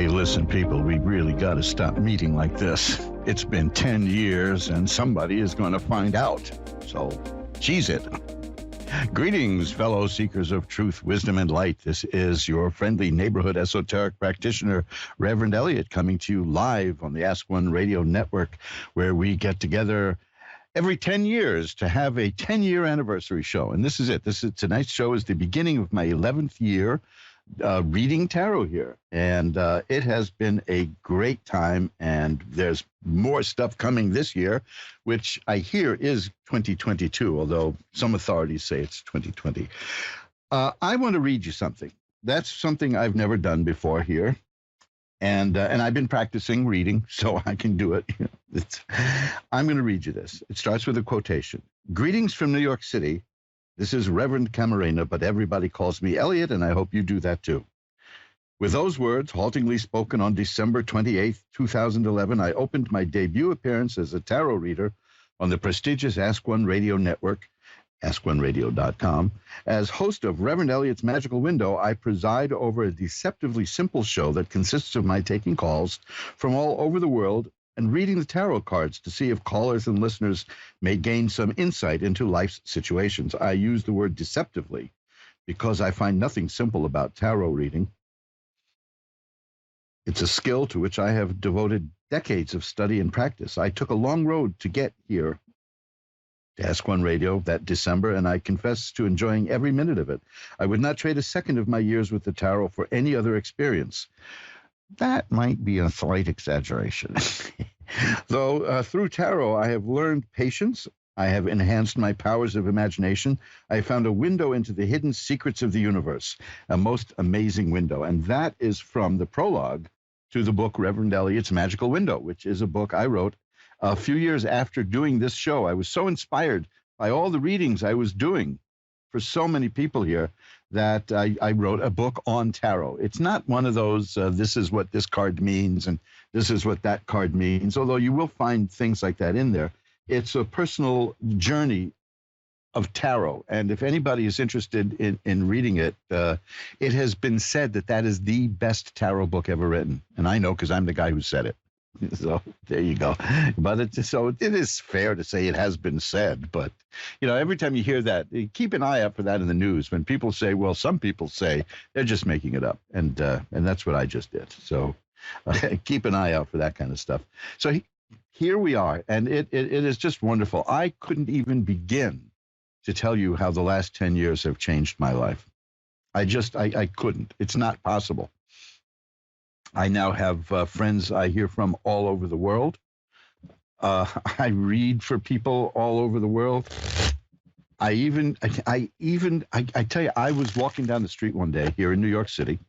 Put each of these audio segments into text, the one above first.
Hey, listen, people, we really got to stop meeting like this. It's been 10 years, and somebody is going to find out. So, cheese it. Greetings, fellow seekers of truth, wisdom, and light. This is your friendly neighborhood esoteric practitioner, Reverend Eliot, coming to you live on the Ask One Radio Network, where we get together every 10 years to have a 10-year anniversary show. And this is it. Tonight's show is the beginning of my 11th year reading tarot here, and it has been a great time, and there's more stuff coming this year, which I hear is 2022, although some authorities say it's 2020. I want to read you something. That's something I've never done before here, and I've been practicing reading, so I can do it. I'm going to read you this. It starts with a quotation. Greetings from New York City. This is Reverend Camarena, but everybody calls me Eliot, and I hope you do that too. With those words, haltingly spoken on December 28, 2011, I opened my debut appearance as a tarot reader on the prestigious Ask One Radio Network, AskOneRadio.com. As host of Reverend Eliot's Magical Window, I preside over a deceptively simple show that consists of my taking calls from all over the world and reading the tarot cards to see if callers and listeners may gain some insight into life's situations. I use the word deceptively because I find nothing simple about tarot reading. It's a skill to which I have devoted decades of study and practice. I took a long road to get here to Ask One Radio that December, and I confess to enjoying every minute of it. I would not trade a second of my years with the tarot for any other experience. That might be a slight exaggeration. Though through tarot, I have learned patience. I have enhanced my powers of imagination. I found a window into the hidden secrets of the universe, a most amazing window. And that is from the prologue to the book Reverend Eliot's Magical Window, which is a book I wrote a few years after doing this show. I was so inspired by all the readings I was doing for so many people here that I wrote a book on tarot. It's not one of those, this is what this card means and this is what that card means, although you will find things like that in there. It's a personal journey of tarot, and if anybody is interested in reading it, it has been said that that is the best tarot book ever written, and I know because I'm the guy who said it. So there you go. But it is fair to say it has been said. But, you know, every time you hear that, keep an eye out for that in the news. When people say, well, some people say they're just making it up. And that's what I just did. So keep an eye out for that kind of stuff. So here we are. And it is just wonderful. I couldn't even begin to tell you how the last 10 years have changed my life. I couldn't. It's not possible. I now have friends I hear from all over the world. I read for people all over the world. I tell you, I was walking down the street one day here in New York City,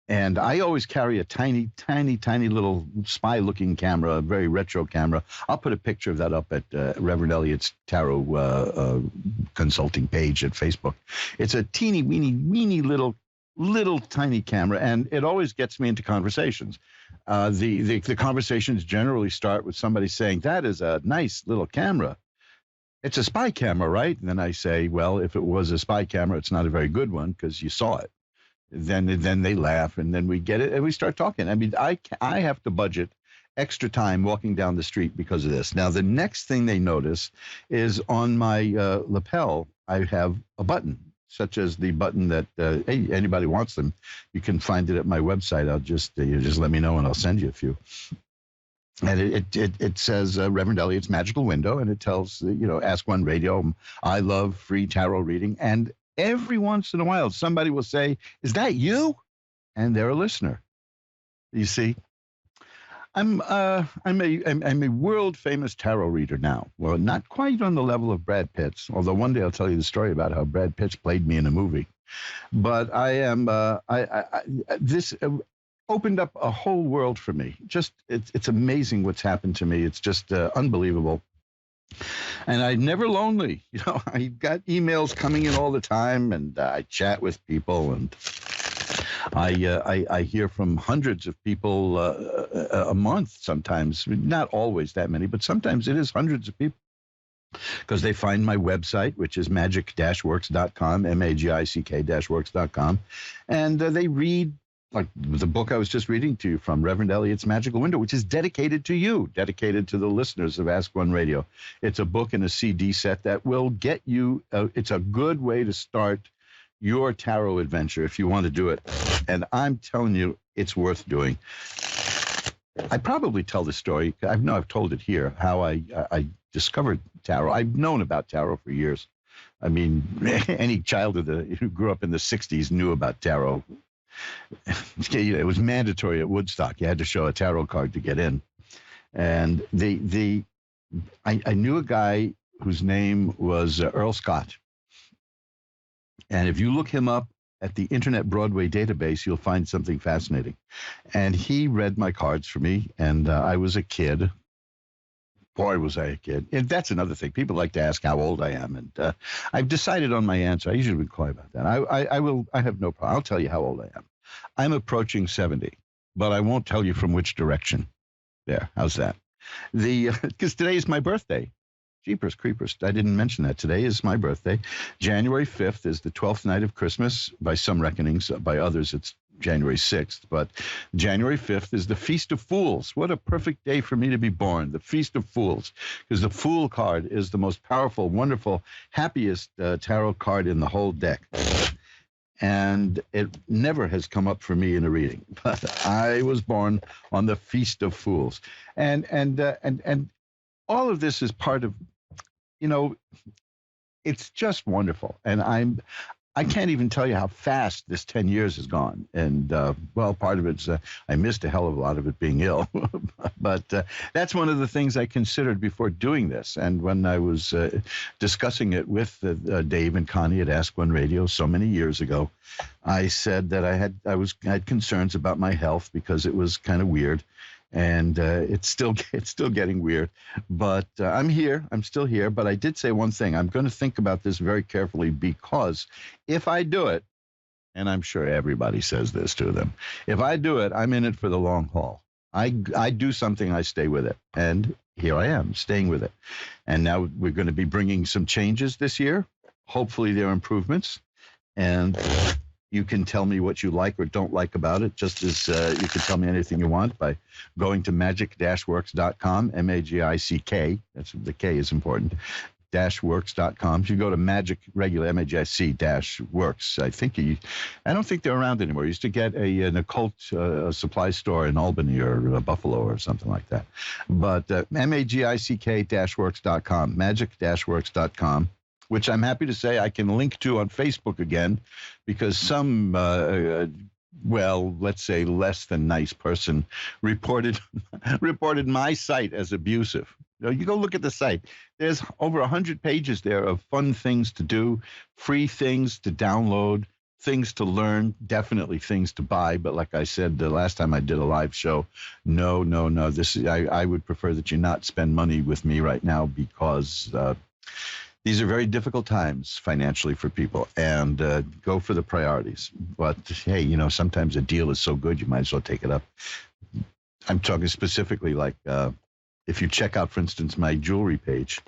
and I always carry a tiny, tiny, tiny little spy-looking camera, a very retro camera. I'll put a picture of that up at Reverend Eliot's Tarot consulting page at Facebook. It's a teeny, weeny little tiny camera, and it always gets me into conversations. The conversations generally start with somebody saying, that is a nice little camera. It's a spy camera, right? And then I say, well, if it was a spy camera, it's not a very good one because you saw it. Then they laugh, and then we get it, and we start talking. I mean, I have to budget extra time walking down the street because of this. Now, the next thing they notice is on my lapel, I have a button, such as the button that, hey, anybody wants them, you can find it at my website. I'll just, you just let me know and I'll send you a few. And it says Reverend Eliot's Magical Window, and it tells, Ask One Radio, I love free tarot reading. And every once in a while, somebody will say, is that you? And they're a listener. You see? I'm a world famous tarot reader now. Well, not quite on the level of Brad Pitt's, although one day I'll tell you the story about how Brad Pitt played me in a movie. But I am this opened up a whole world for me. Just it's amazing what's happened to me. It's just unbelievable. And I'm never lonely. I got emails coming in all the time, and I chat with people, and I hear from hundreds of people a month sometimes, not always that many, but sometimes it is hundreds of people. because they find my website, which is magic-works.com, magick-works.com, and they read like the book I was just reading to you from, Reverend Eliot's Magical Window, which is dedicated to you, dedicated to the listeners of Ask One Radio. It's a book and a CD set that will get you, it's a good way to start your tarot adventure if you want to do it. And I'm telling you, it's worth doing. I probably tell the story, I've told it here, how I discovered tarot. I've known about tarot for years. I mean, any child who grew up in the 60s knew about tarot. It was mandatory at Woodstock. You had to show a tarot card to get in. And I knew a guy whose name was Earl Scott. And if you look him up at the Internet Broadway database, you'll find something fascinating. And he read my cards for me, and I was a kid. Boy, was I a kid. And that's another thing. People like to ask how old I am, and I've decided on my answer. I usually be quiet about that. I have no problem. I'll tell you how old I am. I'm approaching 70, but I won't tell you from which direction. There, how's that? Because today is my birthday. Jeepers creepers. I didn't mention that. Today is my birthday. January 5th is the 12th night of Christmas. By some reckonings, by others, it's January 6th. But January 5th is the Feast of Fools. What a perfect day for me to be born, the Feast of Fools. Because the Fool card is the most powerful, wonderful, happiest tarot card in the whole deck. And it never has come up for me in a reading. But I was born on the Feast of Fools. And all of this is part of, it's just wonderful. And I can't even tell you how fast this 10 years has gone. And, part of it's, I missed a hell of a lot of it being ill. But that's one of the things I considered before doing this. And when I was discussing it with Dave and Connie at Ask One Radio so many years ago, I said that I had concerns about my health because it was kind of weird. And it's still getting weird, but I'm here. I'm still here. But I did say one thing. I'm going to think about this very carefully, because if I do it, and I'm sure everybody says this to them, if I do it, I'm in it for the long haul. I do something, I stay with it. And here I am, staying with it. And now we're going to be bringing some changes this year. Hopefully they're improvements. And you can tell me what you like or don't like about it, just as you can tell me anything you want by going to magic-works.com, M-A-G-I-C-K, that's the K is important, -works.com. If you go to Magic, regular M-A-G-I-C-Works, I don't think they're around anymore. You used to get an occult supply store in Albany or Buffalo or something like that. But Magick-works.com, Magic-works.com. Which I'm happy to say I can link to on Facebook again, because some, let's say less than nice person reported my site as abusive. You go look at the site. There's over 100 pages there of fun things to do, free things to download, things to learn, definitely things to buy. But like I said, the last time I did a live show, no. I would prefer that you not spend money with me right now, because these are very difficult times financially for people, and go for the priorities. But hey, sometimes a deal is so good, you might as well take it up. I'm talking specifically like if you check out, for instance, my jewelry page,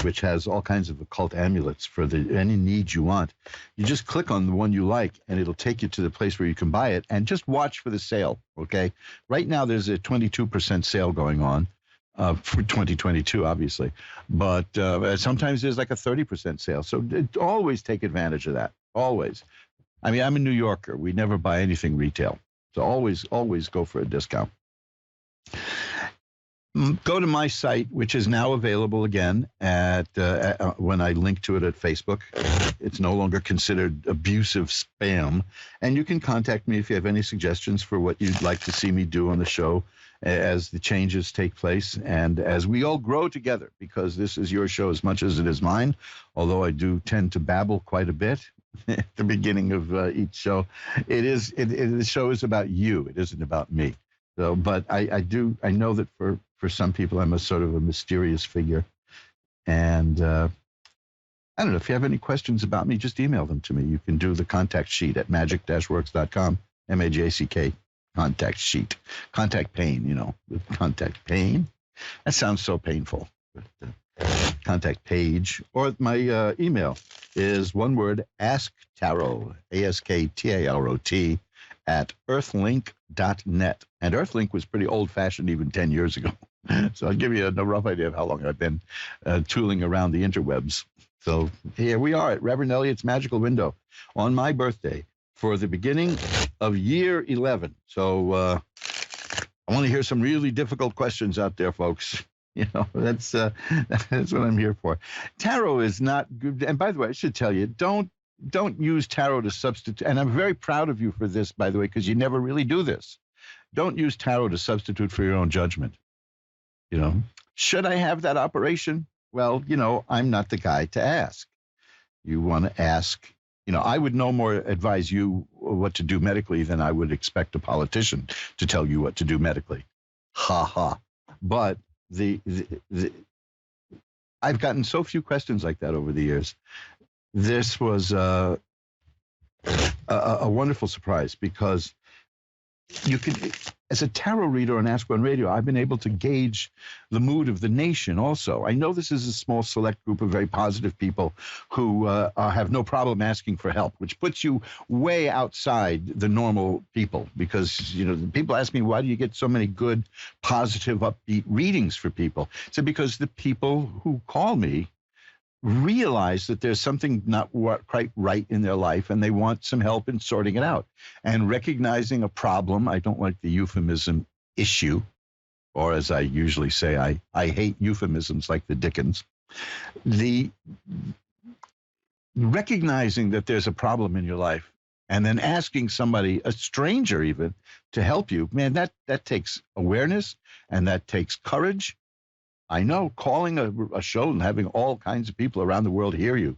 which has all kinds of occult amulets for any needs you want. You just click on the one you like, and it'll take you to the place where you can buy it, and just watch for the sale, okay? Right now, there's a 22% sale going on. For 2022, obviously. But sometimes there's like a 30% sale. So always take advantage of that. Always. I mean, I'm a New Yorker. We never buy anything retail. So always go for a discount. Go to my site, which is now available again when I link to it at Facebook. It's no longer considered abusive spam. And you can contact me if you have any suggestions for what you'd like to see me do on the show as the changes take place and as we all grow together, because this is your show as much as it is mine, although I do tend to babble quite a bit at the beginning of each show. The show is about you. It isn't about me. So, but I know that for some people, I'm a sort of a mysterious figure. And I don't know, if you have any questions about me, just email them to me. You can do the contact sheet at magic-works.com, M-A-J-C-K, contact sheet. Contact pain, contact pain. That sounds so painful. But, contact page, or my email is one word, asktarot, ASKTAROT, at earthlink.net. And Earthlink was pretty old-fashioned even 10 years ago. So I'll give you a rough idea of how long I've been tooling around the interwebs. So here we are at Reverend Eliot's Magical Window on my birthday for the beginning of year 11. So I want to hear some really difficult questions out there, folks. You know, that's what I'm here for. Tarot is not good. And by the way, I should tell you, don't use tarot to substitute. And I'm very proud of you for this, by the way, because you never really do this. Don't use tarot to substitute for your own judgment. You know, should I have that operation? Well, you know, I'm not the guy to ask. You want to ask, you know, I would no more advise you what to do medically than I would expect a politician to tell you what to do medically. Ha ha. But I've gotten so few questions like that over the years. This was a wonderful surprise because you can, as a tarot reader on Ask One Radio, I've been able to gauge the mood of the nation also. I know this is a small select group of very positive people who have no problem asking for help, which puts you way outside the normal people because, you know, people ask me, why do you get so many good, positive, upbeat readings for people? So because the people who call me realize that there's something not quite right in their life and they want some help in sorting it out and recognizing a problem. I don't like the euphemism issue, or as I usually say, I hate euphemisms like the Dickens. The recognizing that there's a problem in your life and then asking somebody, a stranger even, to help you, man, that takes awareness and that takes courage. I know, calling a show and having all kinds of people around the world hear you.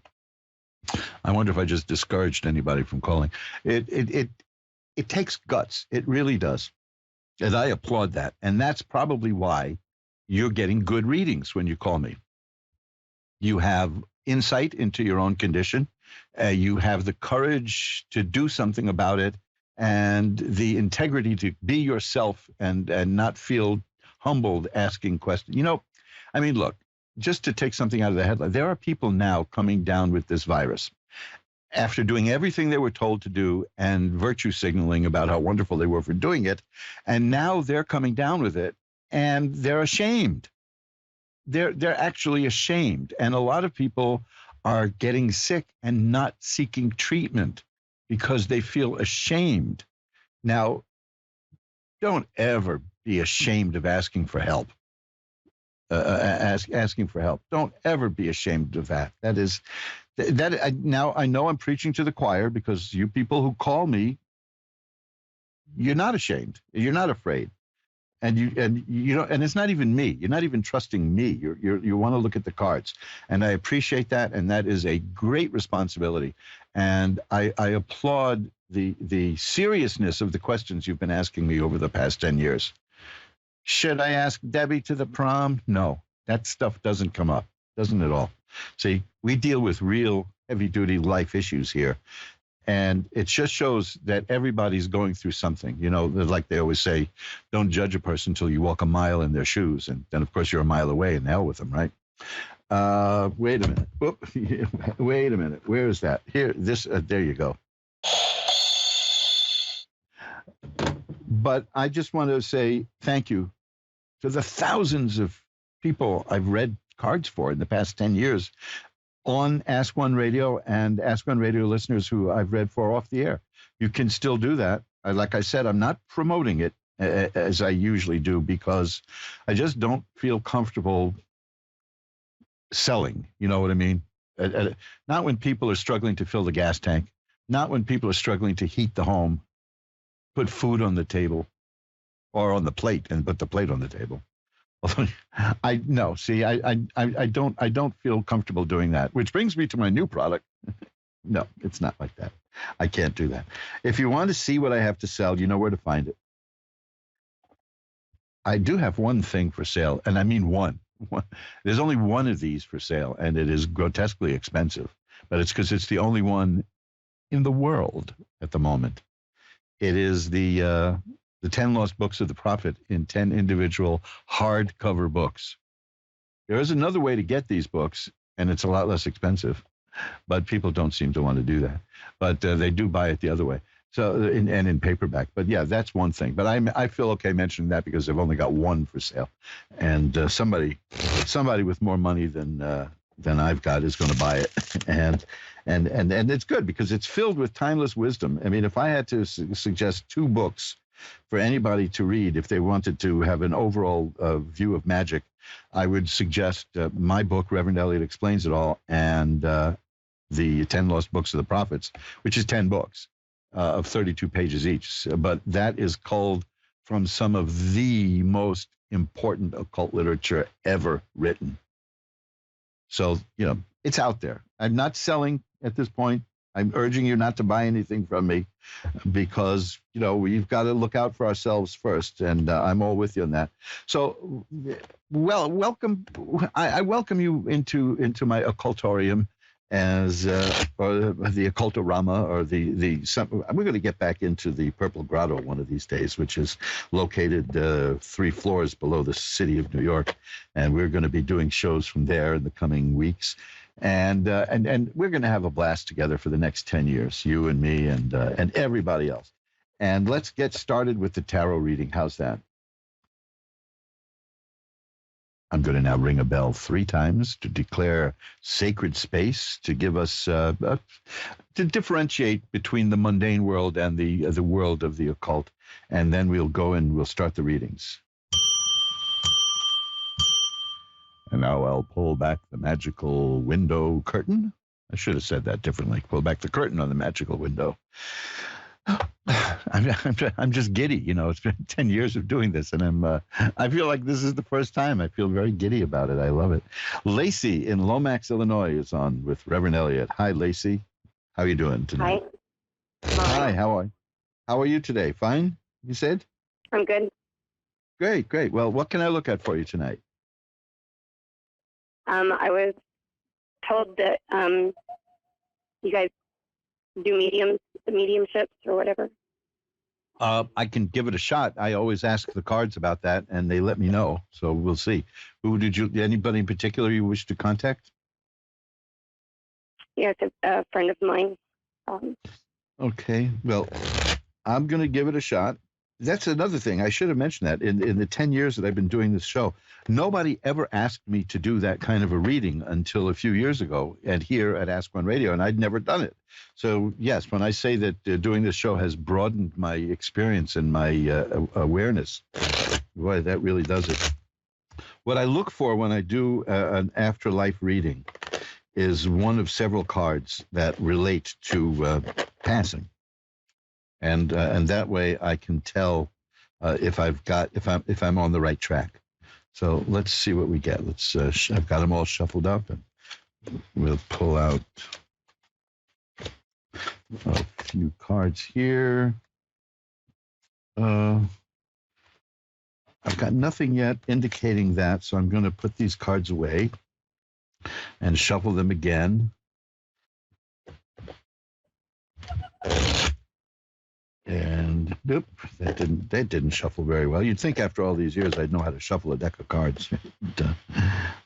I wonder if I just discouraged anybody from calling. It takes guts. It really does. And I applaud that. And that's probably why you're getting good readings when you call me. You have insight into your own condition. You have the courage to do something about it and the integrity to be yourself and not feel humbled asking questions. You know, I mean, look, just to take something out of the headline, there are people now coming down with this virus after doing everything they were told to do and virtue signaling about how wonderful they were for doing it. And now they're coming down with it and they're ashamed. They're actually ashamed. And a lot of people are getting sick and not seeking treatment because they feel ashamed. Now, don't ever be ashamed of asking for help. Asking for help. Don't ever be ashamed of that. Now I know I'm preaching to the choir because you people who call me, you're not ashamed. You're not afraid. And you know, and it's not even me. You're not even trusting me. You want to look at the cards. And I appreciate that. And that is a great responsibility. And I applaud the seriousness of the questions you've been asking me over the past 10 years. Should I ask Debbie to the prom? No, that stuff doesn't come up. Doesn't at all. See, we deal with real heavy-duty life issues here. And it just shows that everybody's going through something. You know, like they always say, don't judge a person until you walk a mile in their shoes. And then, of course, you're a mile away and hell with them, right? Wait a minute. Wait a minute. Where is that? Here, there you go. But I just want to say thank you to the thousands of people I've read cards for in the past 10 years on Ask One Radio and Ask One Radio listeners who I've read for off the air. You can still do that. Like I said, I'm not promoting it as I usually do because I just don't feel comfortable selling. You know what I mean? Not when people are struggling to fill the gas tank, not when people are struggling to heat the home, put food on the table or on the plate and put the plate on the table. I don't feel comfortable doing that, which brings me to my new product. No, it's not like that. I can't do that. If you want to see what I have to sell, you know where to find it. I do have one thing for sale, and I mean one. There's only one of these for sale, and it is grotesquely expensive, but it's because it's the only one in the world at the moment. It is the 10 Lost Books of the Prophet in 10 individual hardcover books. There is another way to get these books, and it's a lot less expensive, but people don't seem to want to do that. But they do buy it the other way. So, and in paperback. But yeah, that's one thing. But I feel okay mentioning that because I've only got one for sale, and somebody with more money than I've got is going to buy it, and it's good because it's filled with timeless wisdom. I mean, if I had to suggest two books for anybody to read if they wanted to have an overall view of magic, I would suggest my book, Reverend Eliot Explains It All, and the 10 Lost Books of the Prophets, which is 10 books of 32 pages each. But that is culled from some of the most important occult literature ever written. So, it's out there. I'm not selling at this point. I'm urging you not to buy anything from me because, we've got to look out for ourselves first. And I'm all with you on that. So, welcome. I welcome you into my occultorium as or the occultorama, or we're going to get back into the Purple Grotto one of these days, which is located 3 floors below the city of New York, and we're going to be doing shows from there in the coming weeks, and we're going to have a blast together for the next 10 years, you and me and everybody else. And let's get started with the tarot reading. How's that? I'm going to now ring a bell 3 times to declare sacred space, to give us, to differentiate between the mundane world and the world of the occult. And then we'll go and we'll start the readings. And now I'll pull back the magical window curtain. I should have said that differently. Pull back the curtain on the magical window. I'm just giddy, It's been 10 years of doing this, and I feel like this is the first time. I feel very giddy about it. I love it. Lacey in Lomax, Illinois, is on with Reverend Eliot. Hi, Lacey. How are you doing tonight? Hi. Hi. How are you today? Fine. You said? I'm good. Great. Well, what can I look at for you tonight? I was told that you guys do mediumships or whatever. I can give it a shot. I always ask the cards about that, and they let me know. So we'll see. Anybody in particular you wish to contact? Yes, a friend of mine. Okay. Well, I'm going to give it a shot. That's another thing. I should have mentioned that. In the 10 years that I've been doing this show, nobody ever asked me to do that kind of a reading until a few years ago and here at Ask One Radio, and I'd never done it. So, yes, when I say that doing this show has broadened my experience and my awareness, boy, that really does it. What I look for when I do an afterlife reading is one of several cards that relate to passing. And that way I can tell if I'm on the right track. So let's see what we get. I've got them all shuffled up, and we'll pull out a few cards here. I've got nothing yet indicating that, so I'm going to put these cards away and shuffle them again. And nope, that didn't shuffle very well. You'd think after all these years I'd know how to shuffle a deck of cards.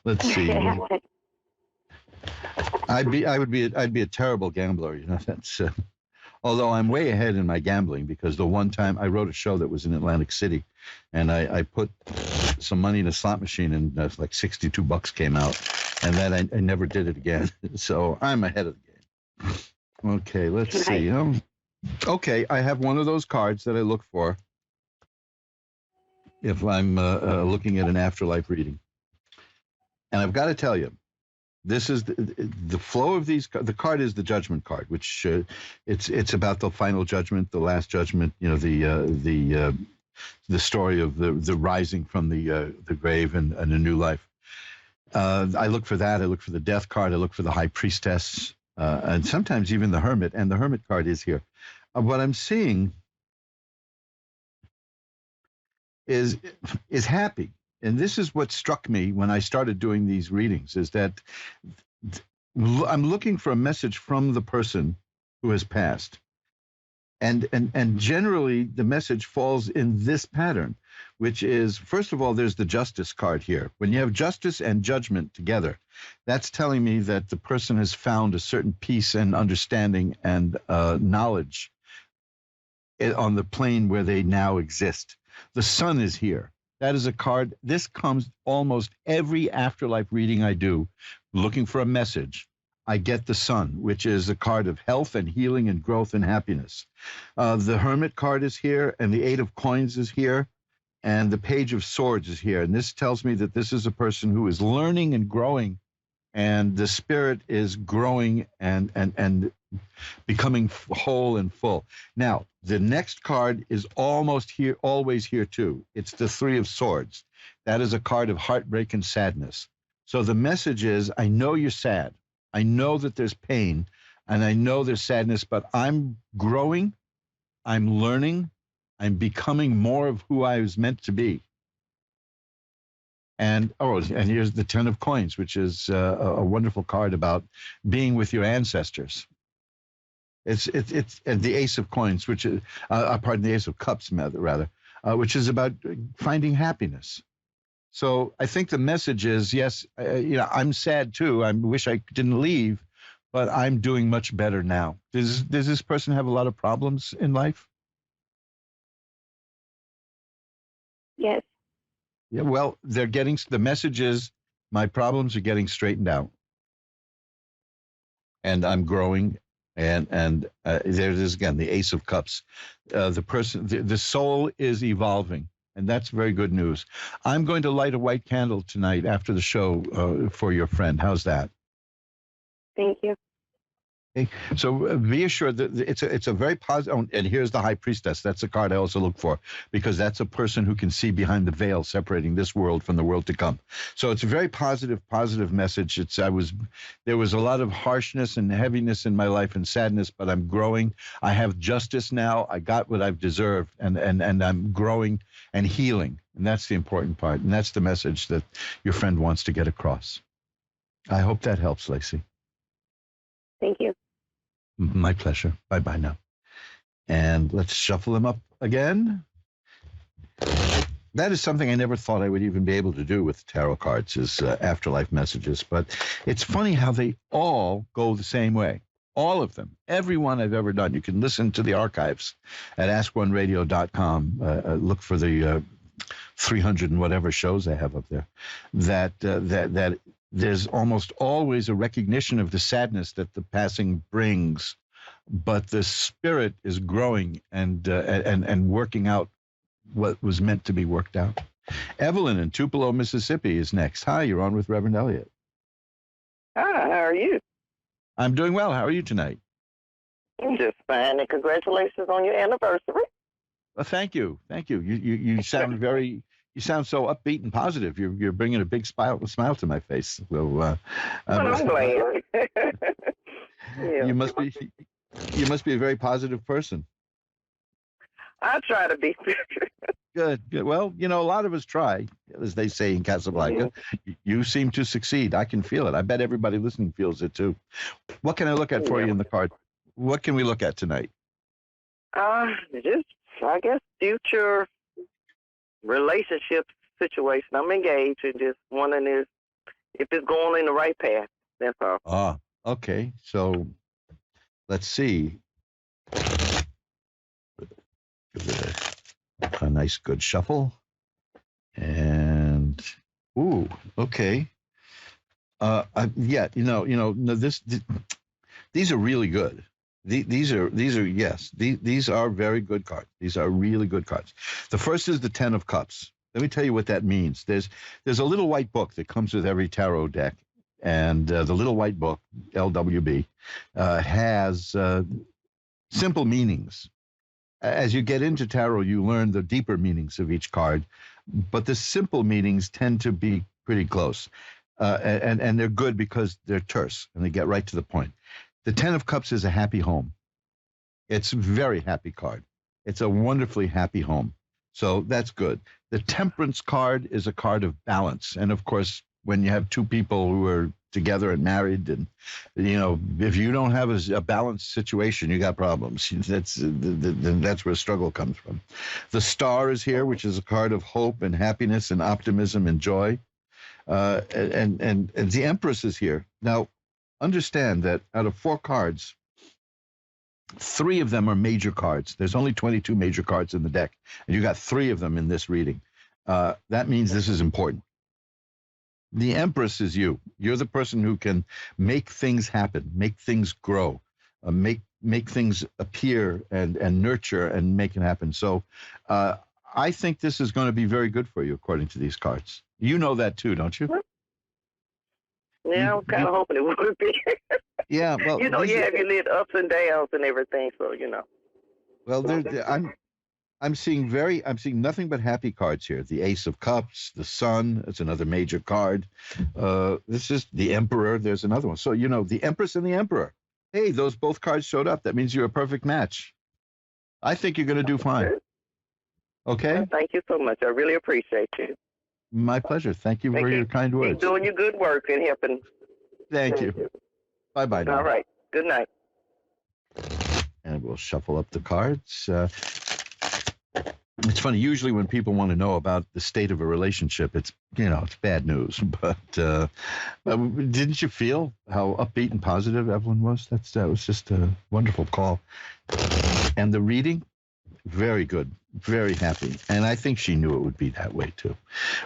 Let's see. I'd be a terrible gambler, That's although I'm way ahead in my gambling, because the one time I wrote a show that was in Atlantic City, and I put some money in a slot machine, and like $62 came out, and then I never did it again. So I'm ahead of the game. Okay, let's see. Okay, I have one of those cards that I look for if I'm looking at an afterlife reading. And I've got to tell you, this is the flow of these. The card is the judgment card, which it's about the final judgment, the last judgment. The story of the rising from the grave and a new life. I look for that. I look for the death card. I look for the high priestess, and sometimes even the hermit. And the hermit card is here. What I'm seeing is happy. And this is what struck me when I started doing these readings, is that I'm looking for a message from the person who has passed. And generally the message falls in this pattern, which is, first of all, there's the justice card here. When you have justice and judgment together, that's telling me that the person has found a certain peace and understanding and knowledge on the plane where they now exist. The sun is here. That is a card. This comes almost every afterlife reading I do, looking for a message. I get the sun, which is a card of health and healing and growth and happiness. The Hermit card is here, and the Eight of Coins is here, and the Page of Swords is here. And this tells me that this is a person who is learning and growing, and the spirit is growing and becoming whole and full. Now, the next card is almost here, always here too. It's the Three of Swords. That is a card of heartbreak and sadness. So the message is, I know you're sad. I know that there's pain, and I know there's sadness, but I'm growing, I'm learning, I'm becoming more of who I was meant to be. And here's the Ten of Coins, which is a wonderful card about being with your ancestors. It's the Ace of Coins, which is the Ace of Cups, rather, which is about finding happiness. So I think the message is, yes, I'm sad too. I wish I didn't leave, but I'm doing much better now. Does this person have a lot of problems in life? Yes. Yeah. Well, the message is, my problems are getting straightened out, and I'm growing. And there it is again, the Ace of Cups. The soul is evolving, and that's very good news. I'm going to light a white candle tonight after the show for your friend. How's that? Thank you. Okay. So be assured that it's a very positive. Oh, and here's the High Priestess. That's a card I also look for, because that's a person who can see behind the veil separating this world from the world to come. So it's a very positive message. There was a lot of harshness and heaviness in my life and sadness, but I'm growing. I have justice now. I got what I've deserved, and I'm growing and healing. And that's the important part. And that's the message that your friend wants to get across. I hope that helps, Lacey. Thank you. My pleasure. Bye-bye now. And let's shuffle them up again. That is something I never thought I would even be able to do with tarot cards, is afterlife messages. But it's funny how they all go the same way. All of them. Every one I've ever done. You can listen to the archives at askoneradio.com. Look for the 300 and whatever shows I have up there. That there's almost always a recognition of the sadness that the passing brings, but the spirit is growing and working out what was meant to be worked out. Evelyn in Tupelo, Mississippi is next. Hi, you're on with Reverend Eliot. Hi, how are you? I'm doing well. How are you tonight? I'm just fine, and congratulations on your anniversary. Well, thank you. You sound You sound so upbeat and positive. You're bringing a big smile to my face. So, I'm glad. Yeah. You must be a very positive person. I try to be. Good. Well, a lot of us try, as they say in Casablanca. Mm-hmm. You seem to succeed. I can feel it. I bet everybody listening feels it too. What can I look at for you in the card? What can we look at tonight? Just, I guess, future relationship situation. I'm engaged and just wondering if it's going in the right path. That's all. Okay. So let's see. Give it a nice good shuffle. And okay. These are really good. These are very good cards. These are really good cards. The first is the Ten of Cups. Let me tell you what that means. There's a little white book that comes with every tarot deck, and the little white book, LWB, has simple meanings. As you get into tarot, you learn the deeper meanings of each card, but the simple meanings tend to be pretty close, and they're good because they're terse and they get right to the point. The Ten of Cups is a happy home. It's a very happy card. It's a wonderfully happy home. So that's good. The Temperance card is a card of balance. And of course, when you have two people who are together and married, and if you don't have a balanced situation, you got problems. That's where struggle comes from. The Star is here, which is a card of hope and happiness and optimism and joy. And the Empress is here. Now, understand that out of 4 cards, 3 of them are major cards. There's only 22 major cards in the deck, and you got 3 of them in this reading. That means this is important. The Empress is you. You're the person who can make things happen, make things grow, make things appear and nurture and make it happen. So I think this is going to be very good for you, according to these cards. You know that too, don't you? Yeah, I'm kind of hoping it would be. Yeah, well, you have your little ups and downs and everything, so Well, I'm seeing nothing but happy cards here. The Ace of Cups, the Sun, that's another major card. This is the Emperor. There's another one. So, the Empress and the Emperor. Hey, those both cards showed up. That means you're a perfect match. I think you're going to do fine. Okay? Well, thank you so much. I really appreciate you. My pleasure. Thank you for your kind words. Keep doing your good work and helping. Thank you. Bye-bye now. All right. Good night. And we'll shuffle up the cards. It's funny. Usually when people want to know about the state of a relationship, it's bad news. But didn't you feel how upbeat and positive Evelyn was? That was just a wonderful call. And the reading, very good, very happy. And I think she knew it would be that way too.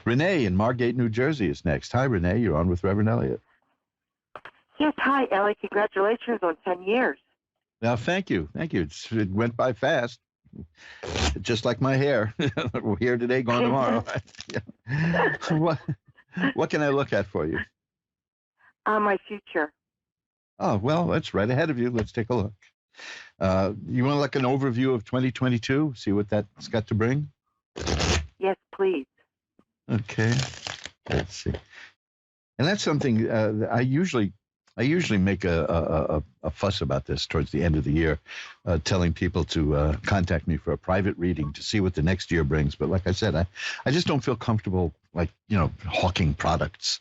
Renee in Margate, New Jersey is next. Hi, Renee. You're on with Reverend Eliot. Yes, hi, Ellie. Congratulations on 10 years. Now, thank you. It went by fast. Just like my hair. We're here today, gone tomorrow. Yeah. What can I look at for you? My future. Oh, well, that's right ahead of you. Let's take a look. You want like an overview of 2022? See what that's got to bring? Yes, please. Okay. Let's see. And that's something I usually make a fuss about this towards the end of the year, telling people to contact me for a private reading to see what the next year brings. But like I said, I just don't feel comfortable, hawking products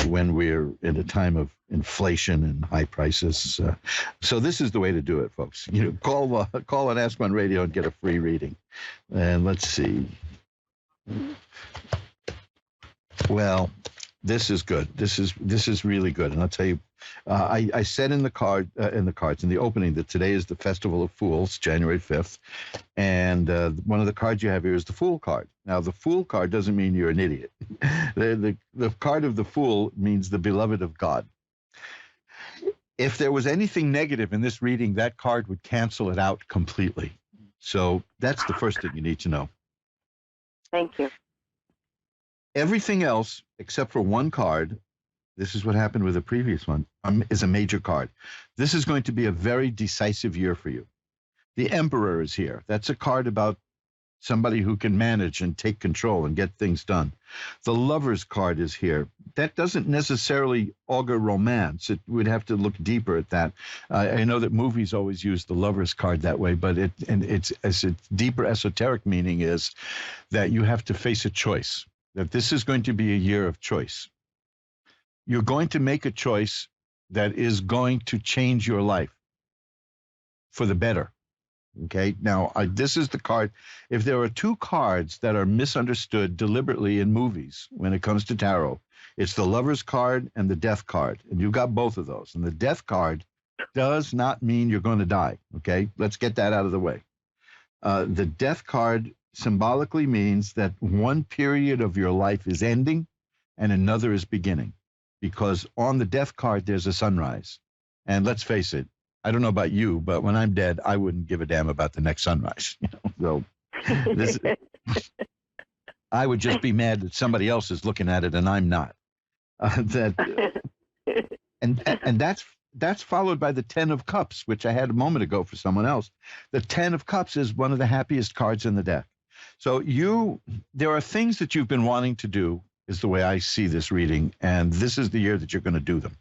when we're in a time of inflation and high prices. So this is the way to do it, folks. Call on Ask One Radio and get a free reading. And let's see. Well, this is good. This is really good. And I'll tell you, I said in the cards in the opening that today is the Festival of Fools, January 5th, and one of the cards you have here is the Fool card. Now, the Fool card doesn't mean you're an idiot. The card of the Fool means the beloved of God. If there was anything negative in this reading, that card would cancel it out completely. So that's the first thing you need to know. Thank you. Everything else, except for one card, this is what happened with the previous one, is a major card. This is going to be a very decisive year for you. The Emperor is here. That's a card about somebody who can manage and take control and get things done. The Lover's card is here. That doesn't necessarily augur romance. It would have to look deeper at that. I know that movies always use the Lover's card that way, but its deeper esoteric meaning is that you have to face a choice. That this is going to be a year of choice. You're going to make a choice that is going to change your life for the better. Okay, now this is the card. If there are 2 cards that are misunderstood deliberately in movies when it comes to tarot, it's the Lover's card and the Death card. And you've got both of those. And the Death card does not mean you're going to die. Okay, let's get that out of the way. The Death card symbolically means that one period of your life is ending and another is beginning, because on the Death card there's a sunrise. And let's face it, I don't know about you, but when I'm dead, I wouldn't give a damn about the next sunrise. So I would just be mad that somebody else is looking at it and I'm not. And that's followed by the 10 of Cups, which I had a moment ago for someone else. The 10 of Cups is one of the happiest cards in the deck. So there are things that you've been wanting to do, is the way I see this reading, and this is the year that you're going to do them.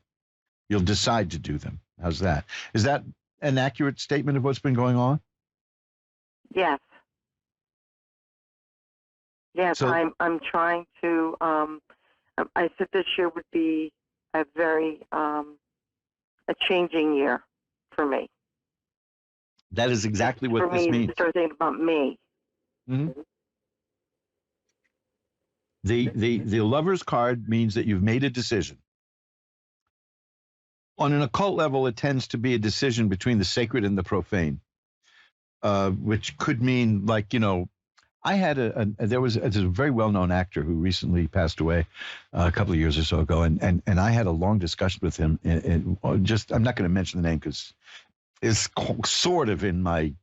You'll decide to do them. How's that? Is that an accurate statement of what's been going on? Yes. Yes, So, I'm trying to. I said this year would be a very a changing year for me. that is exactly what for this me means. to start thinking about me. Mhm. The Lover's card means that you've made a decision. on an occult level, it tends to be a decision between the sacred and the profane, which could mean, like, I had there was a very well-known actor who recently passed away a couple of years or so ago, and I had a long discussion with him. Just, I'm not going to mention the name because it's sort of in my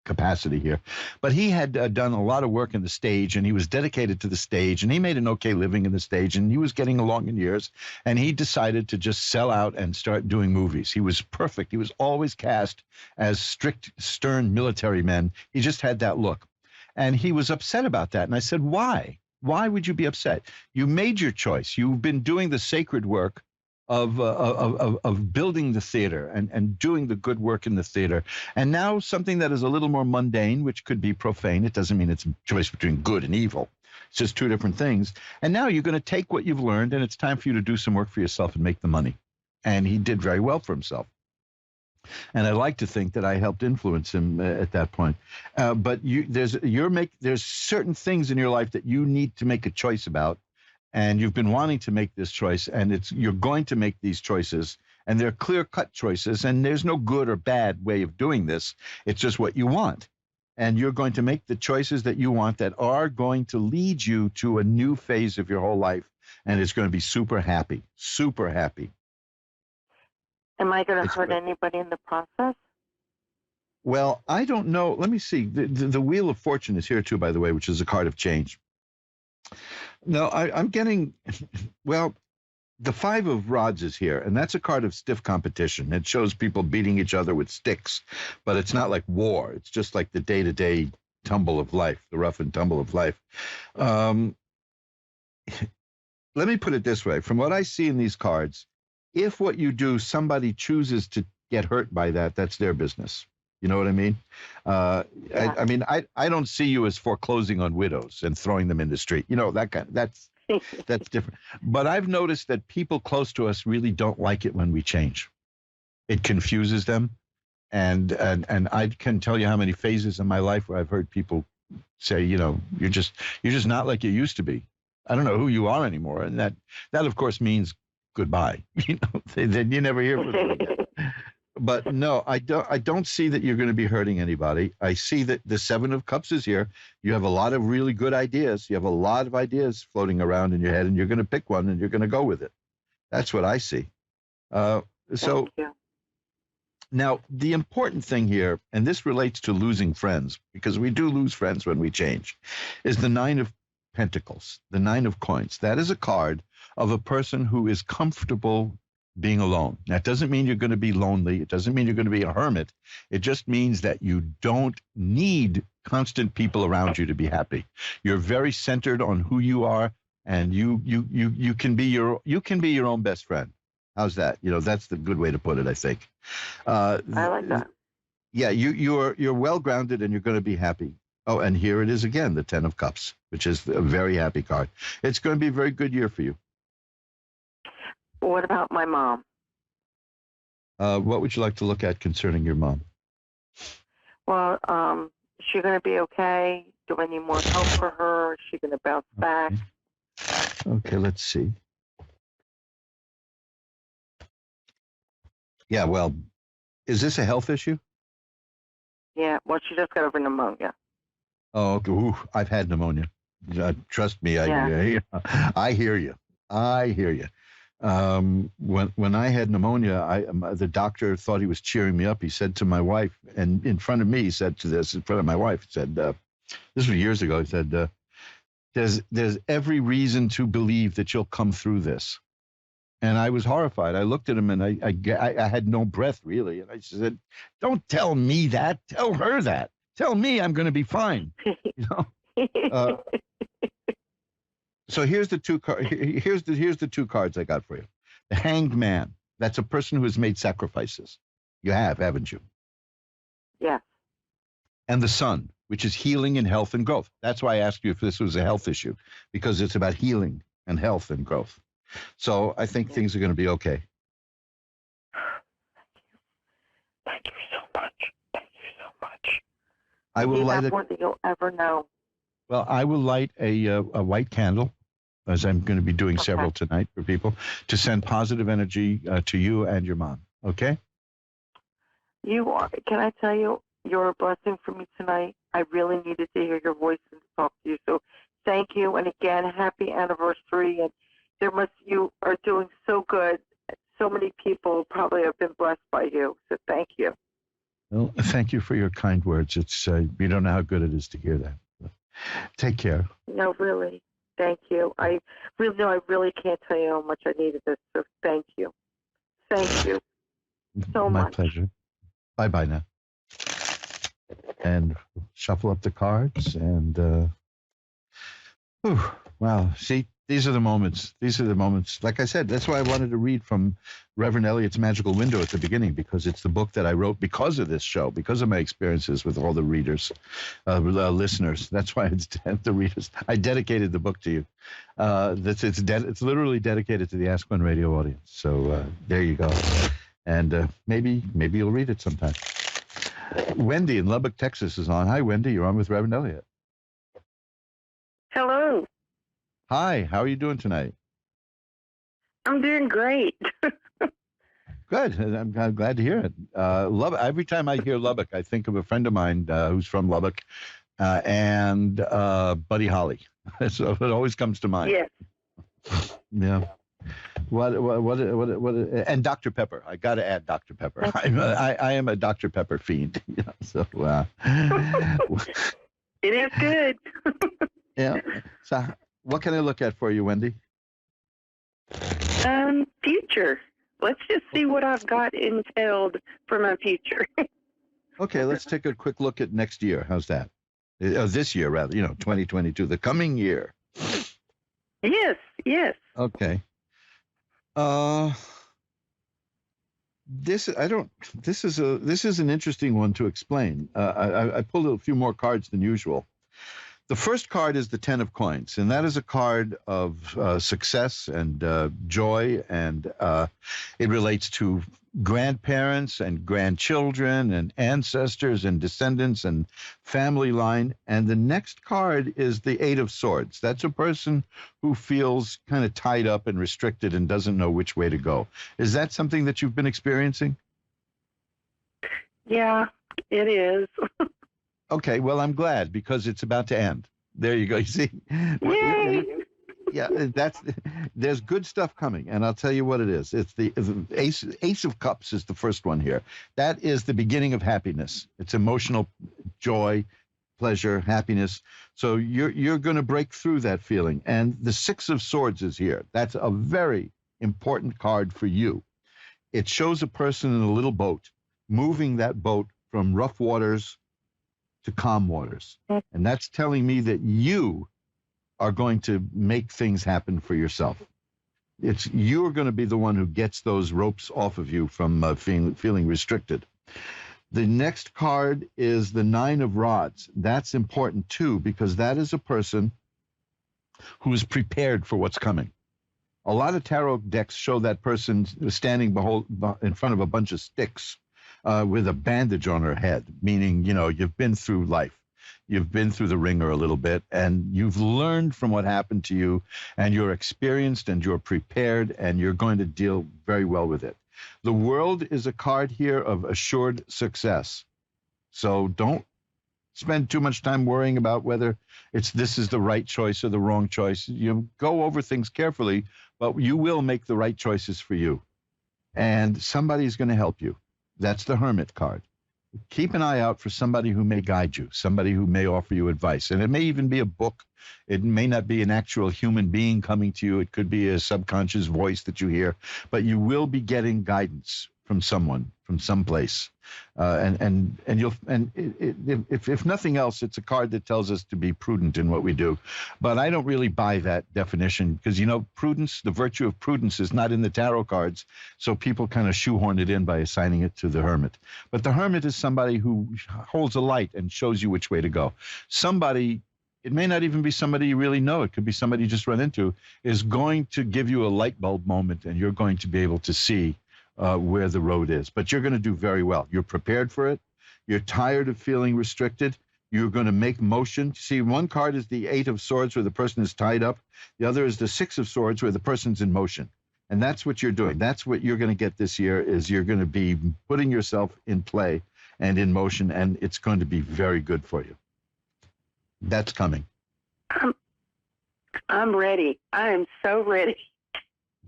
capacity here, but he had done a lot of work in the stage, and he was dedicated to the stage, and he made an okay living in the stage, and he was getting along in years, and he decided to just sell out and start doing movies. He was perfect. He was always cast as strict, stern military men. He just had that look. And he was upset about that. And I said, why? Why would you be upset? You made your choice. You've been doing the sacred work of building the theater and doing the good work in the theater. And now something that is a little more mundane, which could be profane. It doesn't mean it's a choice between good and evil. It's just two different things. And now you're going to take what you've learned, and it's time for you to do some work for yourself and make the money. And he did very well for himself. And I like to think that I helped influence him at that point. But there's certain things in your life that you need to make a choice about. And you've been wanting to make this choice, and you're going to make these choices, and they're clear-cut choices, and there's no good or bad way of doing this. It's just what you want. And you're going to make the choices that you want that are going to lead you to a new phase of your whole life, and it's going to be super happy, super happy. Am I going to hurt anybody in the process? Well, I don't know. Let me see. The Wheel of Fortune is here too, by the way, which is a card of change. No, I'm getting, well, the Five of Rods is here, and that's a card of stiff competition. It shows people beating each other with sticks, but it's not like war. It's just like the day-to-day tumble of life, the rough and tumble of life. Let me put it this way. From what I see in these cards, if what you do, somebody chooses to get hurt by that, that's their business. You know what I mean? Yeah. I don't see you as foreclosing on widows and throwing them in the street. That's different. But I've noticed that people close to us really don't like it when we change. It confuses them. And I can tell you how many phases in my life where I've heard people say, you're just not like you used to be. I don't know who you are anymore. And that of course means goodbye. Then you never hear from them again. But no, I don't see that you're going to be hurting anybody. I see that the Seven of Cups is here. You have a lot of really good ideas. You have a lot of ideas floating around in your head, and you're going to pick one and you're going to go with it. That's what I see. So now the important thing here, and this relates to losing friends, because we do lose friends when we change, is the Nine of Pentacles, the Nine of Coins. That is a card of a person who is comfortable being alone. That doesn't mean you're going to be lonely. It doesn't mean you're going to be a hermit. It just means that you don't need constant people around you to be happy. You're very centered on who you are, and you can be your own best friend. How's that? That's the good way to put it, I think. I like that. Yeah, you're well grounded, and you're going to be happy. Oh, and here it is again, the Ten of Cups, which is a very happy card. It's going to be a very good year for you. What about my mom? What would you like to look at concerning your mom? Well, is she going to be okay? Do I need more help for her? Is she going to bounce back? Okay, let's see. Yeah, well, is this a health issue? Yeah, well, she just got over pneumonia. Oh, okay. Ooh, I've had pneumonia. Trust me, I hear you. I hear you. When I had pneumonia, the doctor thought he was cheering me up. He said to my wife, and in front of me, he said to this, in front of my wife, he said, this was years ago, he said, there's every reason to believe that you'll come through this. And I was horrified. I looked at him, and I had no breath, really. And I said, don't tell me that. Tell her that. Tell me I'm going to be fine. So here's the two cards I got for you. The Hanged Man. That's a person who has made sacrifices. You have, haven't you? Yeah. And the Sun, which is healing and health and growth. That's why I asked you if this was a health issue, because it's about healing and health and growth. So I think things are going to be okay. Thank you so much. Thank you so much. I will light more than you'll ever know. Well, I will light a white candle, as I'm going to be doing several tonight for people, to send positive energy to you and your mom. Okay? You are. Can I tell you, you're a blessing for me tonight. I really needed to hear your voice and talk to you. So thank you. And again, happy anniversary. And you are doing so good. So many people probably have been blessed by you. So thank you. Well, thank you for your kind words. It's you don't know how good it is to hear that. Take care. No, really. Thank you. I really can't tell you how much I needed this. So thank you. Thank you so My much. pleasure. Bye-bye now. And shuffle up the cards and wow. See, these are the moments. Like I said, that's why I wanted to read from Reverend Eliot's Magical Window at the beginning, because it's the book that I wrote because of this show, because of my experiences with all the readers, listeners. That's why it's the readers. I dedicated the book to you. It's literally dedicated to the Ask One Radio audience. So there you go. And maybe you'll read it sometime. Wendy in Lubbock, Texas is on. Hi, Wendy. You're on with Reverend Eliot. Hello. Hi. How are you doing tonight? I'm doing great. Good. I'm glad to hear it. Lubbock. Every time I hear Lubbock, I think of a friend of mine who's from Lubbock, and Buddy Holly. So it always comes to mind. Yes. Yeah. What? And Dr. Pepper. I got to add Dr. Pepper. I am a Dr. Pepper fiend. So. It is good. Yeah. So, what can I look at for you, Wendy? Future. Let's just see what I've got entailed for my future. Okay, let's take a quick look at next year. How's that? This year, rather. 2022, the coming year. Yes. Okay. This is an interesting one to explain. I pulled a few more cards than usual. The first card is the 10 of coins, and that is a card of success and joy, and it relates to grandparents and grandchildren and ancestors and descendants and family line. And the next card is the 8 of swords. That's a person who feels kind of tied up and restricted and doesn't know which way to go. Is that something that you've been experiencing? Yeah, it is. Okay, well, I'm glad, because it's about to end. There you go. You see? Yay! Yeah, there's good stuff coming, and I'll tell you what it is. It's the Ace of Cups is the first one here. That is the beginning of happiness. It's emotional joy, pleasure, happiness. So you're going to break through that feeling. And the 6 of Swords is here. That's a very important card for you. It shows a person in a little boat, moving that boat from rough waters to calm waters. And that's telling me that you are going to make things happen for yourself. You're going to be the one who gets those ropes off of you from feeling restricted. The next card is the 9 of Rods. That's important too, because that is a person who is prepared for what's coming. A lot of tarot decks show that person standing in front of a bunch of sticks with a bandage on her head, meaning, you've been through life. You've been through the ringer a little bit, and you've learned from what happened to you, and you're experienced, and you're prepared, and you're going to deal very well with it. The World is a card here of assured success. So don't spend too much time worrying about whether this is the right choice or the wrong choice. You go over things carefully, but you will make the right choices for you. And somebody's going to help you. That's the Hermit card. Keep an eye out for somebody who may guide you, somebody who may offer you advice. And it may even be a book. It may not be an actual human being coming to you. It could be a subconscious voice that you hear. But you will be getting guidance from someone, from someplace. If nothing else, it's a card that tells us to be prudent in what we do. But I don't really buy that definition because, prudence, the virtue of prudence is not in the tarot cards. So people kind of shoehorn it in by assigning it to the Hermit. But the Hermit is somebody who holds a light and shows you which way to go. Somebody, it may not even be somebody you really know. It could be somebody you just run into, is going to give you a light bulb moment, and you're going to be able to see where the road is. But you're going to do very well. You're prepared for it. You're tired of feeling restricted. You're going to make motion. See, one card is the 8 of Swords where the person is tied up. The other is the 6 of Swords where the person's in motion. And that's what you're doing. That's what you're going to get this year, is you're going to be putting yourself in play and in motion, and it's going to be very good for you. That's coming. I'm ready. I am so ready.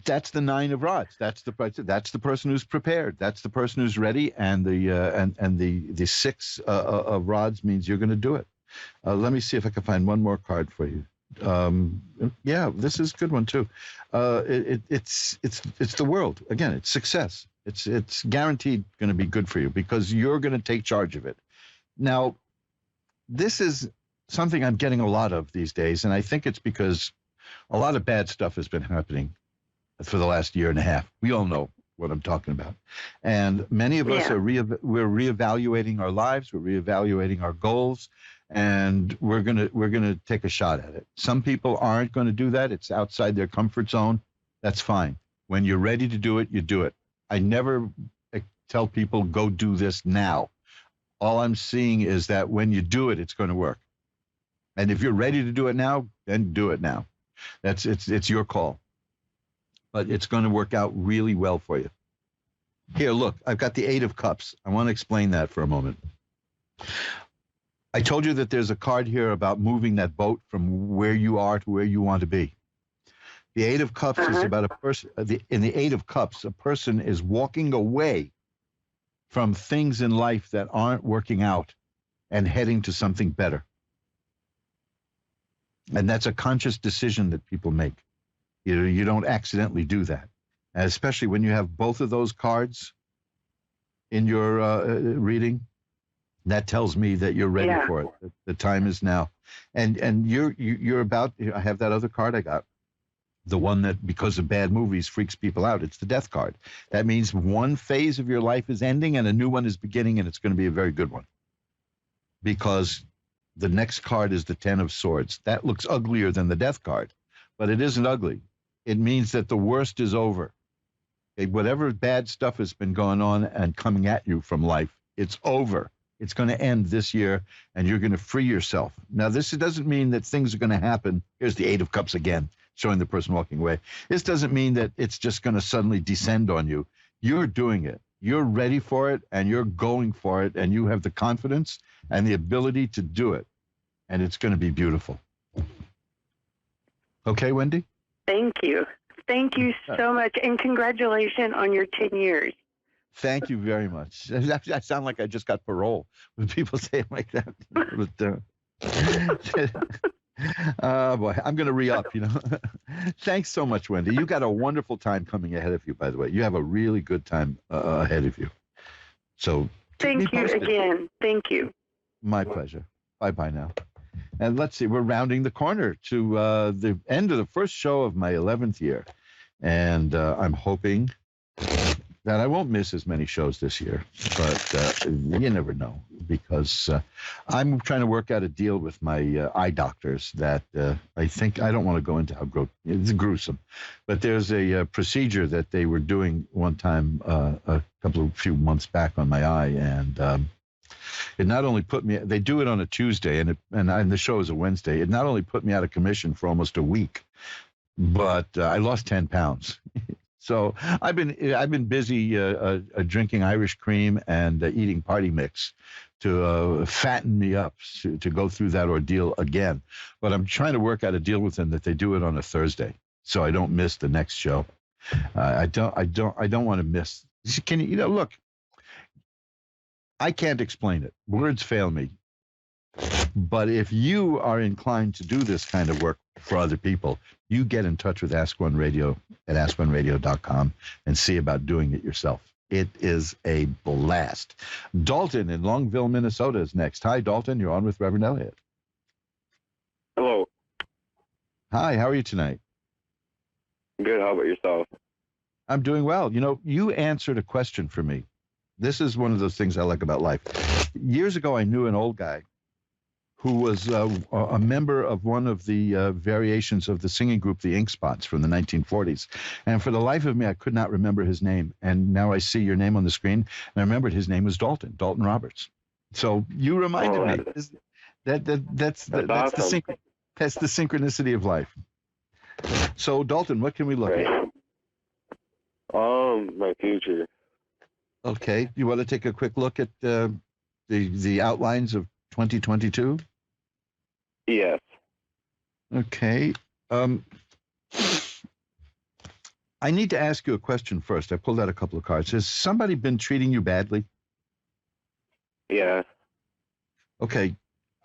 That's the 9 of rods. That's the person who's prepared. That's the person who's ready, and the 6 of rods means you're going to do it. Let me see if I can find one more card for you. Yeah, this is a good one too. It's the world again. It's success. It's guaranteed going to be good for you because you're going to take charge of it. Now, this is something I'm getting a lot of these days, and I think it's because a lot of bad stuff has been happening for the last year and a half. We all know what I'm talking about, and many of us are we're reevaluating our lives. We're reevaluating our goals. And we're gonna take a shot at it. Some people aren't going to do that. It's outside their comfort zone. That's fine. When you're ready to do it, you do it. I never tell people go do this now. All I'm seeing is that when you do it, it's going to work. And if you're ready to do it now, then do it now. It's your call. But it's going to work out really well for you. Here, look, I've got the 8 of Cups. I want to explain that for a moment. I told you that there's a card here about moving that boat from where you are to where you want to be. The 8 of Cups is about a person. In the 8 of Cups, a person is walking away from things in life that aren't working out and heading to something better. And that's a conscious decision that people make. You don't accidentally do that, and especially when you have both of those cards in your reading. That tells me that you're ready for it. The time is now, and you're about. I have that other card I got, the one that because of bad movies freaks people out. It's the Death card. That means one phase of your life is ending and a new one is beginning, and it's going to be a very good one. Because the next card is the 10 of Swords. That looks uglier than the Death card, but it isn't ugly. It means that the worst is over. Okay, whatever bad stuff has been going on and coming at you from life, it's over. It's going to end this year, and you're going to free yourself. Now, this doesn't mean that things are going to happen. Here's the 8 of Cups again, showing the person walking away. This doesn't mean that it's just going to suddenly descend on you. You're doing it. You're ready for it, and you're going for it, and you have the confidence and the ability to do it, and it's going to be beautiful. Okay, Wendy? Thank you. Thank you so much, and congratulations on your 10 years. Thank you very much. I sound like I just got parole when people say it like that. But, boy, I'm going to re-up, Thanks so much, Wendy. You got a wonderful time coming ahead of you, by the way. You have a really good time ahead of you. So thank you again. Thank you. My pleasure. Bye-bye now. And let's see, we're rounding the corner to the end of the first show of my 11th year. And I'm hoping that I won't miss as many shows this year, but you never know, because I'm trying to work out a deal with my eye doctors that I think, I don't want to go into how it's gruesome, but there's a procedure that they were doing one time few months back on my eye, and it not only put me, they do it on a Tuesday, and the show is a Wednesday, it not only put me out of commission for almost a week, but I lost 10 pounds. So I've been busy drinking Irish cream and eating party mix to fatten me up to go through that ordeal again. But I'm trying to work out a deal with them that they do it on a Thursday, so I don't miss the next show. I don't want to miss. Can you look? I can't explain it. Words fail me. But if you are inclined to do this kind of work for other people, you get in touch with Ask One Radio at askoneradio.com and see about doing it yourself. It is a blast. Dalton in Longville, Minnesota is next. Hi, Dalton. You're on with Reverend Eliot. Hello. Hi, how are you tonight? Good. How about yourself? I'm doing well. You answered a question for me. This is one of those things I like about life. Years ago, I knew an old guy who was a member of one of the variations of the singing group, the Ink Spots, from the 1940s. And for the life of me, I could not remember his name. And now I see your name on the screen, and I remembered his name was Dalton Roberts. So you reminded me. That's awesome. That's the synchronicity of life. So, Dalton, what can we look at? My future. Okay. You want to take a quick look at the outlines of 2022? Yes. Okay. I need to ask you a question first. I pulled out a couple of cards. Has somebody been treating you badly? Yeah. Okay.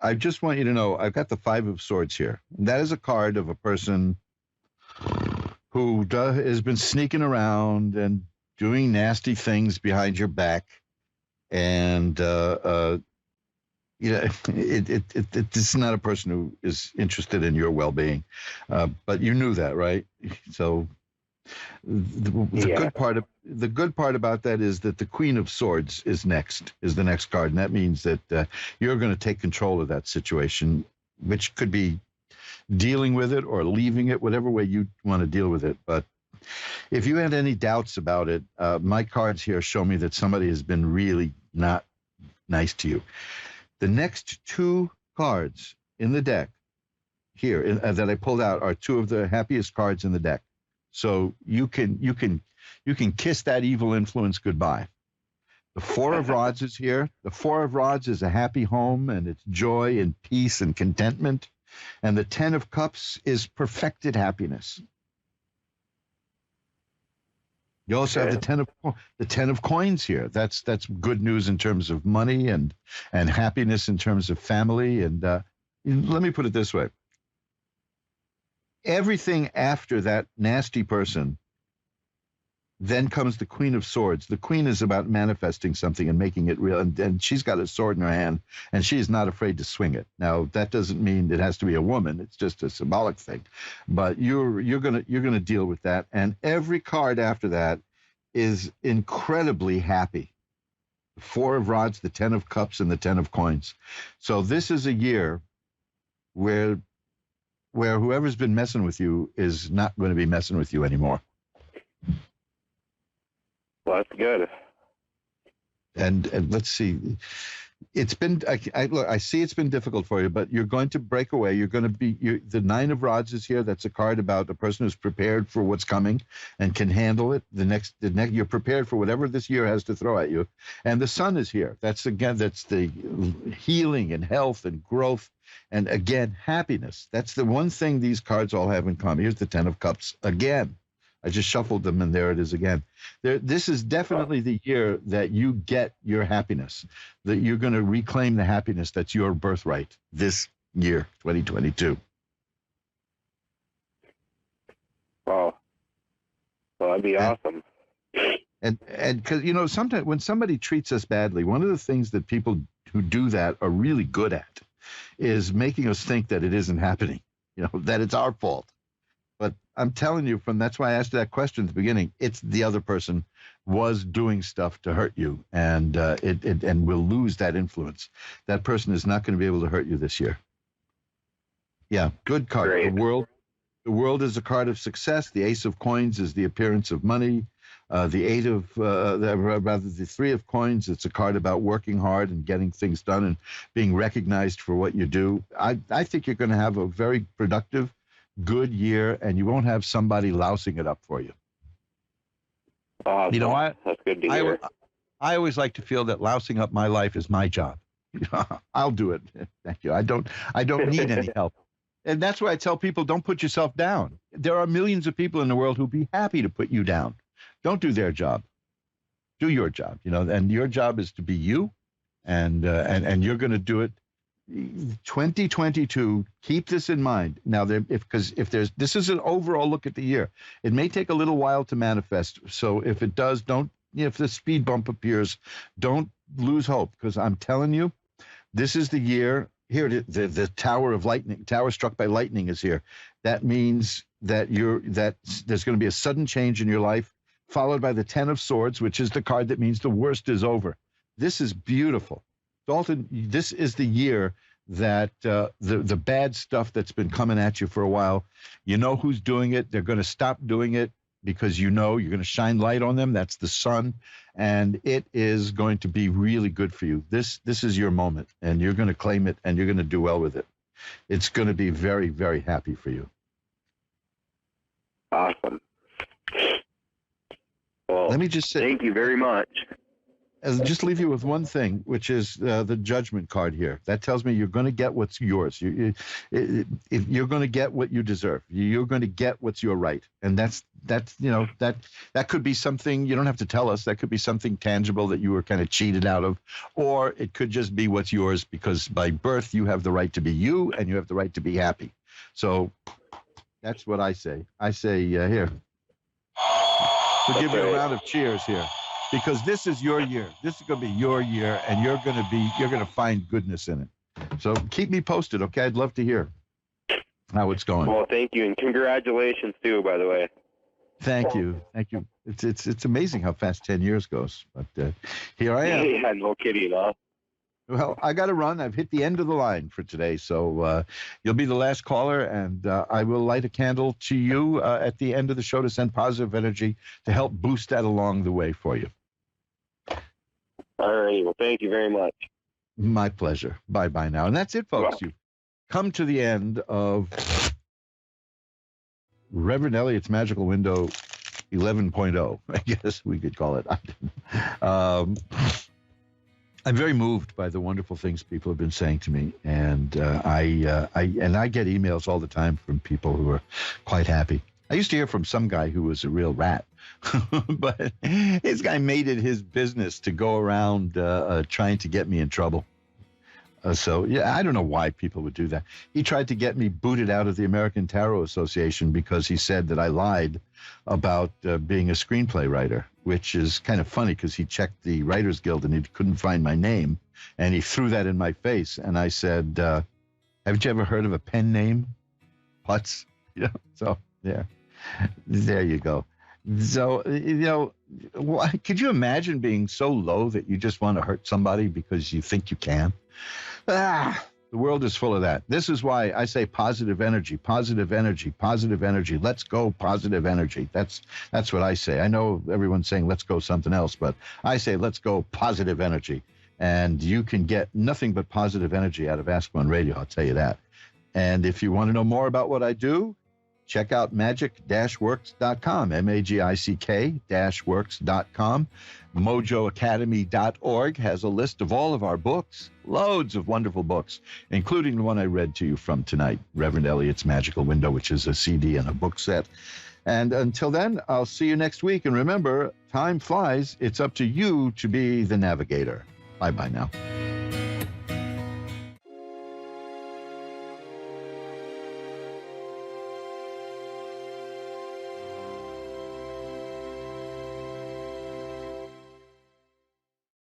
I just want you to know I've got the Five of Swords here. That is a card of a person who has been sneaking around and doing nasty things behind your back. And, it's not a person who is interested in your well-being. But you knew that, right? So the good part about that is that the Queen of Swords is the next card, and that means that you're going to take control of that situation, which could be dealing with it or leaving it, whatever way you want to deal with it. But if you had any doubts about it, my cards here show me that somebody has been really not nice to you. The next two cards in the deck here that I pulled out are two of the happiest cards in the deck. So you can kiss that evil influence goodbye. The Four of Rods is here. The Four of Rods is a happy home, and it's joy and peace and contentment. And the Ten of Cups is perfected happiness. You also have the ten of Coins here. That's good news in terms of money and happiness in terms of family. And let me put it this way. Everything after that nasty person, then comes the Queen of Swords. The Queen is about manifesting something and making it real. And she's got a sword in her hand, and she is not afraid to swing it. Now, that doesn't mean it has to be a woman. It's just a symbolic thing. But you're gonna deal with that. And every card after that is incredibly happy. The Four of Rods, the Ten of Cups, and the Ten of Coins. So this is a year where whoever's been messing with you is not going to be messing with you anymore. Well, that's good. And let's see. It's been, I see it's been difficult for you, but you're going to break away. You're going to be, the Nine of Rods is here. That's a card about a person who's prepared for what's coming and can handle it. You're prepared for whatever this year has to throw at you. And the Sun is here. That's the healing and health and growth. And again, happiness. That's the one thing these cards all have in common. Here's the Ten of Cups again. I just shuffled them, and there it is again. This is definitely the year that you get your happiness, that you're going to reclaim the happiness that's your birthright this year, 2022. Wow. Well, that'd be awesome. And because, sometimes when somebody treats us badly, one of the things that people who do that are really good at is making us think that it isn't happening, that it's our fault. But I'm telling you, that's why I asked that question at the beginning. It's the other person was doing stuff to hurt you, and and will lose that influence. That person is not going to be able to hurt you this year. Yeah, good card. Great. The world is a card of success. The Ace of Coins is the appearance of money. The Three of Coins, it's a card about working hard and getting things done and being recognized for what you do. I think you're going to have a very productive, good year, and you won't have somebody lousing it up for you. Awesome. That's good to hear. I always like to feel that lousing up my life is my job. I'll do it. Thank you. I don't need any help. And that's why I tell people, don't put yourself down. There are millions of people in the world who'd be happy to put you down. Don't do their job. Do your job, and your job is to be you, and you're going to do it. 2022, keep this in mind. Now, this is an overall look at the year. It may take a little while to manifest. So if it does, if the speed bump appears, don't lose hope, because I'm telling you, this is the year. Here, the Tower of Lightning, Tower struck by lightning is here. That means that there's going to be a sudden change in your life, followed by the Ten of Swords, which is the card that means the worst is over. This is beautiful. Dalton, this is the year that the bad stuff that's been coming at you for a while, you know who's doing it. They're going to stop doing it because you're going to shine light on them. That's the sun, and it is going to be really good for you. This is your moment, and you're going to claim it, and you're going to do well with it. It's going to be very, very happy for you. Awesome. Well, let me just say, thank you very much. I'll just leave you with one thing, which is the judgment card here. That tells me you're going to get what's yours. You're going to get what you deserve. You're going to get what's your right, and that's that could be something you don't have to tell us. That could be something tangible that you were kind of cheated out of, or it could just be what's yours because by birth you have the right to be you and you have the right to be happy. So that's what I say. I say here. So give me a round of cheers here. Because this is your year. This is going to be your year, and you're going to find goodness in it. So keep me posted, okay? I'd love to hear how it's going. Well, thank you, and congratulations too, by the way. Thank you. It's amazing how fast 10 years goes. But here I am. Yeah, no kidding, huh? Well, I got to run. I've hit the end of the line for today, so you'll be the last caller, and I will light a candle to you at the end of the show to send positive energy to help boost that along the way for you. All right. Well, thank you very much. My pleasure. Bye-bye now. And that's it, folks. You've come to the end of Reverend Eliot's Magical Window 11.0, I guess we could call it. I'm very moved by the wonderful things people have been saying to me, and I get emails all the time from people who are quite happy. I used to hear from some guy who was a real rat, but this guy made it his business to go around trying to get me in trouble. So, yeah, I don't know why people would do that. He tried to get me booted out of the American Tarot Association because he said that I lied about being a screenplay writer, which is kind of funny because he checked the Writers Guild and he couldn't find my name, and he threw that in my face. And I said, haven't you ever heard of a pen name? Putz? Yeah, so, yeah. There you go. So, could you imagine being so low that you just want to hurt somebody because you think you can? The world is full of that. This is why I say positive energy, positive energy, positive energy. Let's go positive energy. That's what I say. I know everyone's saying let's go something else, but I say let's go positive energy. And you can get nothing but positive energy out of Ask One Radio, I'll tell you that. And if you want to know more about what I do, check out magic-works.com, magick-works.com. mojoacademy.org has a list of all of our books, loads of wonderful books, including the one I read to you from tonight, Reverend Eliot's Magical Window, which is a CD and a book set. And until then, I'll see you next week. And remember, time flies. It's up to you to be the navigator. Bye-bye now.